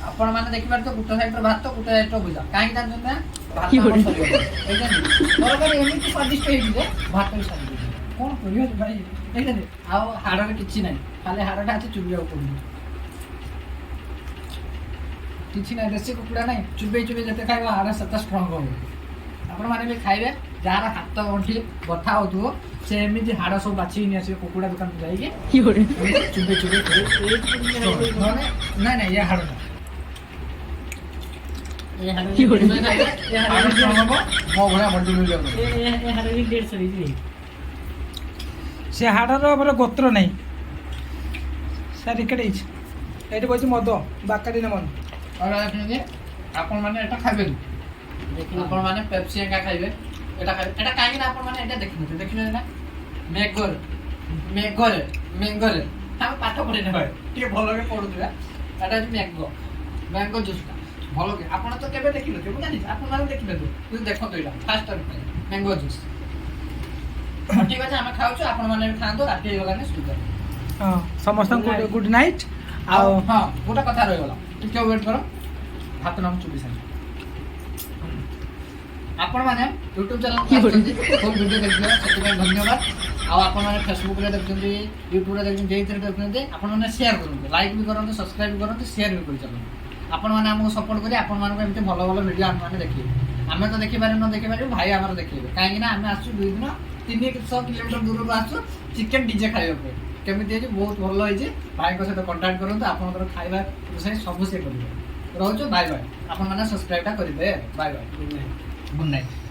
आपण मैंने देखिबार तो गुटे साइड भात गुटे साइड भुजा कहीं जानते ना भात बराबर एमती स्वादिष्ट है भात भी सारी कौन कर भाई देखते हाड़ किसी ना खाली हाड़ा अच्छे चुबिया पड़े किसी ना देसी कुकुड़ा ना चुबे चुबे जिते खाइब हाड़ से स्ट्रंग हम आपण मैंने भी खाइबे जार हाथ गंठी बथा हो से एमती हाड़ सब बाछी नहीं आसवे कुकुड़ा दुकान जाइए चुबे चुबे ना ना ये हाड़ से हाड़र गोत्र नहीं सर इकड़े ये बस मद बाकाड़ी मन आपण माने एटा खाइबे आपण माने पेप्सी एका खाइबे एटा खाइबे एटा काहे ना आपण माने एटा देखिने ना मेगोर मेगोर मेगोर हम पाठ पढे न भाई के भलो के पढुतबा एटा मैंगो मैंगो जूस भल के आपण तो केबे देखिनो के बुझानी आपण माने देखिबे तू देखो तो इला फास्ट टाइम मैंगो जूस ठीक আছে ଆମେ ଖାଉଛୁ ଆପଣ ମାନେ ବି ଖାଆନ୍ତୁ ରାତି ହେଇଗଲାନି ସୁବିଧା ହଁ ସମସ୍ତଙ୍କୁ ଗୁଡ୍ ନାଇଟ୍ ଆଉ ହଁ ଗୋଟେ କଥା ରହିଗଲା ଟିକେ ୱେଟ୍ କର ଭାତ ନାମ ଚୁବି ସାରି ଆପଣ ମାନେ YouTube ଚ୍ୟାନେଲ ଦେଖୁଛନ୍ତି ଫୁଲ୍ ଭିଡିଓ ଦେଖିଲେ ସେଥିପାଇଁ ଧନ୍ୟବାଦ ଆଉ ଆପଣ ମାନେ Facebook ରେ ଦେଖୁଛନ୍ତି YouTube ରେ ଦେଖୁଛନ୍ତି ଯେଇଥିରେ ଦେଖୁଛନ୍ତି ଆପଣ ମାନେ शेयर କରନ୍ତୁ ଲାଇକ୍ ବି କରନ୍ତୁ ସବସ୍କ୍ରାଇବ କରନ୍ତୁ शेयर ବି କରି ଚାଲନ୍ତୁ आपण मैंने आमको सपोर्ट करी आपण मानको एमती भल भल वीडियो आम मैंने देखिए आम तो देखिपारे न देखिपारे भाई आमर देखिए कहीं आम आसु 2 दिन 300 किलोमीटर दूर को आसु चिकेन डीजे खाइबा केमिति है बहुत भल होई भाई को सहित कांटेक्ट करंतु आपनकर खाइबा रोषे सब से करिवे रहउछु बाय बाय आपण माने सब्सक्राइब टा करिबे बाय बाय गुड नाइट